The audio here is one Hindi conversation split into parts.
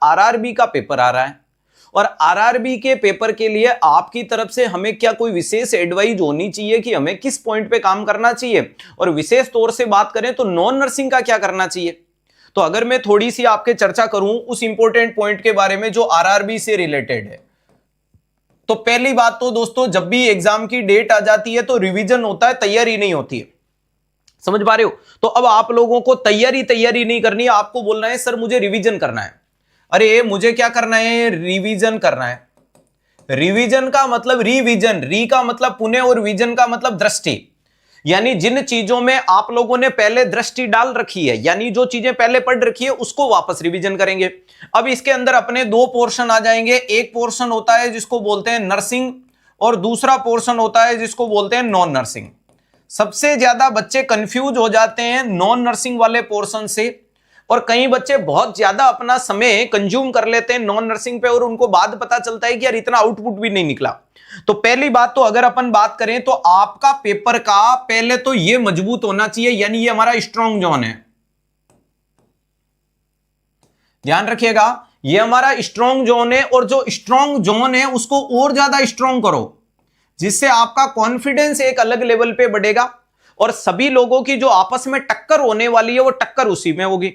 आरआरबी का पेपर आ रहा है और आरआरबी के पेपर के लिए आपकी तरफ से हमें क्या कोई विशेष एडवाइस होनी चाहिए कि हमें किस पॉइंट पे काम करना चाहिए, और विशेष तौर से बात करें तो नॉन नर्सिंग का क्या करना चाहिए। तो अगर मैं थोड़ी सी आपके चर्चा करूं उस इंपॉर्टेंट पॉइंट के बारे में जो आरआरबी से रिलेटेड है, तो पहली बात तो दोस्तों जब भी एग्जाम की डेट आ जाती है तो रिवीजन होता है, तैयारी नहीं होती है। समझ पा रहे हो? तो अब आप लोगों को तैयारी नहीं करनी है, आपको बोलना है सर मुझे रिवीजन करना है। अरे मुझे क्या करना है? रिवीजन करना है। रिवीजन का मतलब रिवीजन, री का मतलब पुणे और विजन का मतलब दृष्टि, यानी जिन चीजों में आप लोगों ने पहले दृष्टि डाल रखी है, यानी जो चीजें पहले पढ़ रखी है उसको वापस रिवीजन करेंगे। अब इसके अंदर अपने दो पोर्शन आ जाएंगे, एक पोर्शन होता है जिसको बोलते हैं नर्सिंग और दूसरा पोर्शन होता है जिसको बोलते हैं नॉन नर्सिंग। सबसे ज्यादा बच्चे कंफ्यूज हो जाते हैं नॉन नर्सिंग वाले पोर्शन से, और कई बच्चे बहुत ज्यादा अपना समय कंज्यूम कर लेते हैं नॉन नर्सिंग पे और उनको बाद पता चलता है कि यार इतना आउटपुट भी नहीं निकला। तो पहली बात तो अगर अपन बात करें तो आपका पेपर का पहले तो ये मजबूत होना चाहिए, यानी ये हमारा स्ट्रॉन्ग जोन है। ध्यान रखिएगा, ये हमारा स्ट्रॉन्ग जोन है और जो स्ट्रॉन्ग जोन है उसको और ज्यादा स्ट्रॉन्ग करो, जिससे आपका कॉन्फिडेंस एक अलग लेवल पे बढ़ेगा और सभी लोगों की जो आपस में टक्कर होने वाली है वो टक्कर उसी में होगी।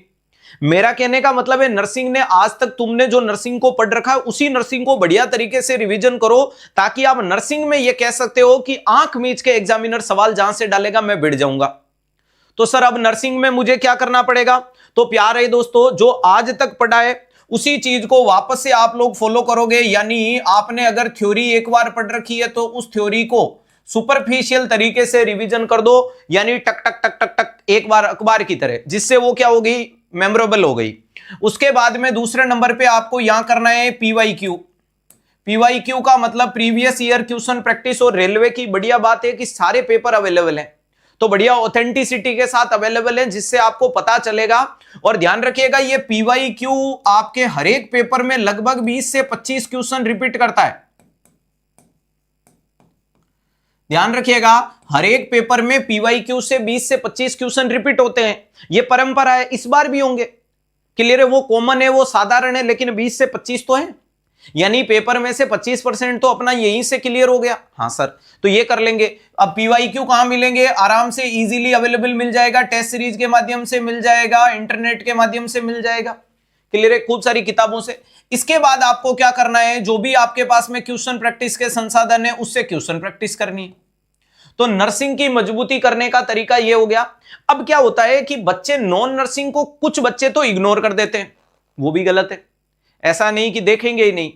मेरा कहने का मतलब है नर्सिंग ने आज तक तुमने जो नर्सिंग को पढ़ रखा है उसी नर्सिंग को बढ़िया तरीके से रिवीजन करो, ताकि आप नर्सिंग में यह कह सकते हो कि आंख मीच के एग्जामिनर सवाल जहां से डालेगा मैं भिड़ जाऊंगा। तो सर अब नर्सिंग में मुझे क्या करना पड़ेगा? तो प्यारे दोस्तों जो आज तक पढ़ा है उसी चीज को वापस से आप लोग फॉलो करोगे, यानी आपने अगर थ्योरी एक बार पढ़ रखी है तो उस थ्योरी को सुपरफिशियल तरीके से रिवीजन कर दो, यानी टक टक टक टक टक एक बार अखबार की तरह, जिससे वो क्या हो गई? मेमोरेबल हो गई। उसके बाद में दूसरे नंबर पे आपको यहां करना है पीवाईक्यू। पीवाईक्यू का मतलब प्रीवियस ईयर क्वेश्चन प्रैक्टिस, और रेलवे की बढ़िया बात है कि सारे पेपर अवेलेबल हैं, तो बढ़िया ऑथेंटिसिटी के साथ अवेलेबल है, जिससे आपको पता चलेगा। और ध्यान रखिएगा ये पीवाईक्यू आपके हर एक पेपर में लगभग 20 से 25 क्वेश्चन रिपीट करता है। ध्यान रखिएगा हर एक पेपर में पीवाईक्यू से 20 से 25 क्वेश्चन रिपीट होते हैं, ये परंपरा है, इस बार भी होंगे। क्लियर है? वो कॉमन है, वो साधारण है, लेकिन 20 से 25 तो है, यानी पेपर में से 25% तो अपना यहीं से क्लियर हो गया। हाँ सर, तो ये कर लेंगे। अब पीवाईक्यू कहां मिलेंगे? आराम से इजीली अवेलेबल मिल जाएगा, टेस्ट सीरीज के माध्यम से मिल जाएगा, इंटरनेट के माध्यम से मिल जाएगा। क्लियर है? खूब सारी किताबों से। इसके बाद आपको क्या करना है? जो भी आपके पास में क्वेश्चन प्रैक्टिस के संसाधन है उससे क्वेश्चन प्रैक्टिस करनी है। तो नर्सिंग की मजबूती करने का तरीका यह हो गया। अब क्या होता है कि बच्चे नॉन नर्सिंग को कुछ बच्चे तो इग्नोर कर देते हैं, वो भी गलत है। ऐसा नहीं कि देखेंगे ही नहीं,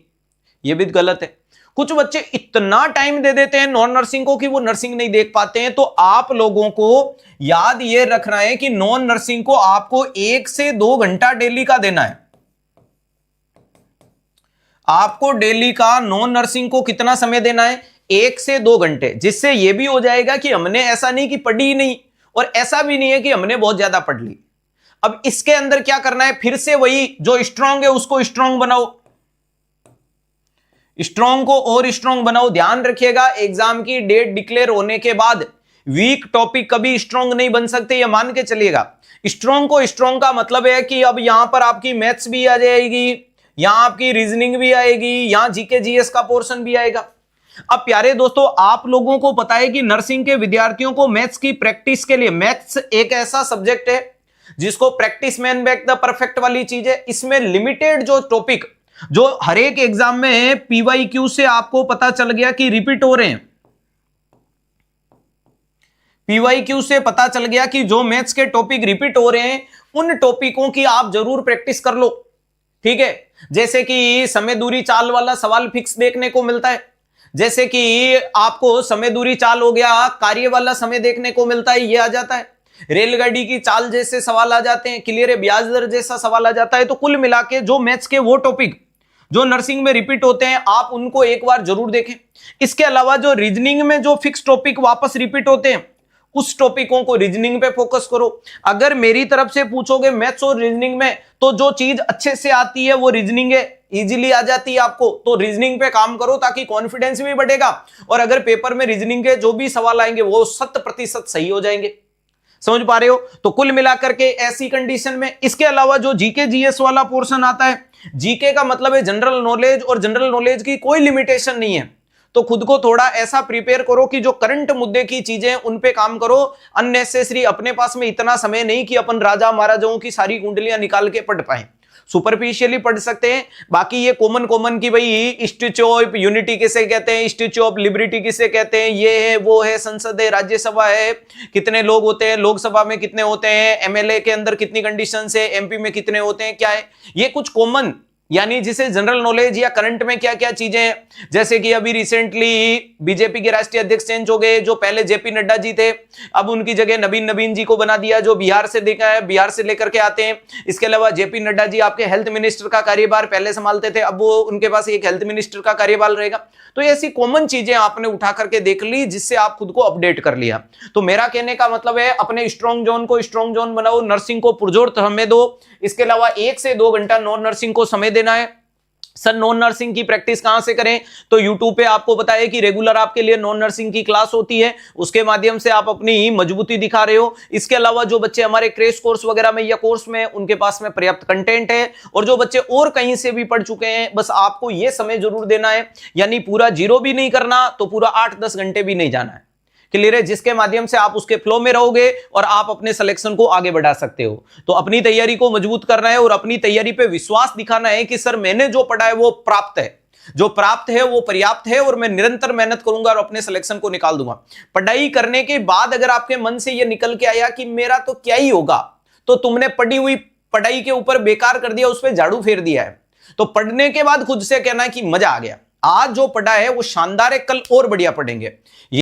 यह भी गलत है। कुछ बच्चे इतना टाइम दे देते हैं नॉन नर्सिंग को कि वो नर्सिंग नहीं देख पाते हैं। तो आप लोगों को याद यह रखना है कि नॉन नर्सिंग को आपको 1 से 2 घंटा डेली का देना है। आपको डेली का नॉन नर्सिंग को कितना समय देना है? 1 से 2 घंटे, जिससे यह भी हो जाएगा कि हमने ऐसा नहीं कि पढ़ी ही नहीं, और ऐसा भी नहीं है कि हमने बहुत ज्यादा पढ़ ली। अब इसके अंदर क्या करना है? फिर से वही जो स्ट्रांग है उसको स्ट्रांग बनाओ, स्ट्रांग को और स्ट्रांग बनाओ। ध्यान रखिएगा एग्जाम की डेट डिक्लेयर होने के बाद वीक टॉपिक कभी स्ट्रांग नहीं बन सकते, ये मान के चलिएगा। स्ट्रांग को स्ट्रांग का मतलब है कि अब यहां पर आपकी मैथ्स भी आ जाएगी, यहां आपकी रीजनिंग भी आएगी, यहां जीके जीएस का पोर्शन भी आएगा। अब प्यारे दोस्तों आप लोगों को पता है कि नर्सिंग के विद्यार्थियों को मैथ्स की प्रैक्टिस के लिए, मैथ्स एक ऐसा सब्जेक्ट है जिसको practice man back the perfect वाली चीज है। इसमें लिमिटेड जो टॉपिक जो हर एक एग्जाम में पीवाईक्यू से आपको पता चल गया कि रिपीट हो रहे हैं, पीवाईक्यू से पता चल गया कि जो मैथ्स के टॉपिक रिपीट हो रहे हैं उन टॉपिकों की आप जरूर प्रैक्टिस कर लो। ठीक है? जैसे कि समय दूरी चाल वाला सवाल फिक्स देखने को मिलता है, जैसे कि आपको समय दूरी चाल हो गया, कार्य वाला समय देखने को मिलता है, ये आ जाता है। रेलगाड़ी की चाल जैसे सवाल आ जाते हैं, क्लियर है? ब्याज दर जैसा सवाल आ जाता है। तो कुल मिला के जो मैथ्स के वो टॉपिक जो नर्सिंग में रिपीट होते हैं आप उनको एक बार जरूर देखें। इसके अलावा जो रीजनिंग में जो फिक्स टॉपिक वापस रिपीट होते हैं उस टॉपिकों को रीजनिंग पे फोकस करो। अगर मेरी तरफ से पूछोगे मैथ्स और रीजनिंग में, तो जो चीज अच्छे से आती है वो रीजनिंग है, इजीली आ जाती है आपको, तो रीजनिंग पे काम करो ताकि कॉन्फिडेंस भी बढ़ेगा। और अगर पेपर में रीजनिंग के जो भी सवाल आएंगे वो 100% सही हो जाएंगे। समझ पा रहे हो? तो कुल मिलाकर के ऐसी कंडीशन में, इसके अलावा जो जीके जीएस वाला पोर्शन आता है जीके का मतलब है जनरल नॉलेज, और जनरल नॉलेज की कोई लिमिटेशन नहीं है। तो खुद को थोड़ा ऐसा प्रिपेयर करो कि जो करंट मुद्दे की चीजें उन पे काम करो। अननेसेसरी अपने पास में इतना समय नहीं कि अपन राजा महाराजाओं की सारी कुंडलियां निकाल के पढ़ पाए, सुपरफिशियली पढ़ सकते हैं। बाकी ये कॉमन की भाई स्टैच्यू ऑफ यूनिटी किसे कहते हैं, स्टैच्यू ऑफ लिबर्टी किसे कहते हैं, ये है वो है, संसद है, राज्यसभा है, कितने लोग होते हैं, लोकसभा में कितने होते हैं, एमएलए के अंदर कितनी कंडीशंस है, एमपी में कितने होते हैं, क्या है, ये कुछ कॉमन यानी जिसे जनरल नॉलेज या करंट में क्या क्या चीजें हैं। जैसे कि अभी रिसेंटली बीजेपी के राष्ट्रीय अध्यक्ष चेंज हो गए, जो पहले जेपी नड्डा जी थे, अब उनकी जगह नवीन जी को बना दिया, जो बिहार से देखा है, बिहार से लेकर के आते हैं। इसके अलावा जेपी नड्डा जी आपके हेल्थ मिनिस्टर का कार्यभार पहले संभालते थे, अब वो उनके पास एक हेल्थ मिनिस्टर का कार्यभार रहेगा। तो ऐसी कॉमन चीजें आपने उठा करके देख ली, जिससे आप खुद को अपडेट कर लिया। तो मेरा कहने का मतलब है अपने स्ट्रॉन्ग जोन को स्ट्रॉन्ग जोन बनाओ, नर्सिंग को पुरजोर समय दो। इसके अलावा 1 से 2 घंटा नॉन नर्सिंग को समय देना है। सर नॉन नर्सिंग की प्रैक्टिस कहां से करें, तो यूट्यूब पे आपको पता है कि रेगुलर आपके लिए नॉन नर्सिंग की क्लास होती है, उसके माध्यम से आप अपनी मजबूती दिखा रहे हो। इसके अलावा जो बच्चे हमारे क्रैश कोर्स वगैरह में या कोर्स में, उनके पास में पर्याप्त कंटेंट है, और जो बच्चे और कहीं से भी पढ़ चुके हैं, बस आपको यह समय जरूर देना है, यानी पूरा 0 भी नहीं करना तो पूरा 8-10 घंटे भी नहीं जाना है। क्लियर है, जिसके माध्यम से आप उसके फ्लो में रहोगे और आप अपने सिलेक्शन को आगे बढ़ा सकते हो। तो अपनी तैयारी को मजबूत करना है और अपनी तैयारी पे विश्वास दिखाना है कि सर मैंने जो पढ़ा है वो प्राप्त है, जो प्राप्त है वो पर्याप्त है, और मैं निरंतर मेहनत करूंगा और अपने सिलेक्शन को निकाल दूंगा। पढ़ाई करने के बाद अगर आपके मन से यह निकल के आया कि मेरा तो क्या ही होगा, तो तुमने पढ़ी हुई पढ़ाई के ऊपर बेकार कर दिया, उस पर झाड़ू फेर दिया है। तो पढ़ने के बाद खुद से कहना है कि मजा आ गया, आज जो पढ़ा है वो शानदार है, कल और बढ़िया पढ़ेंगे।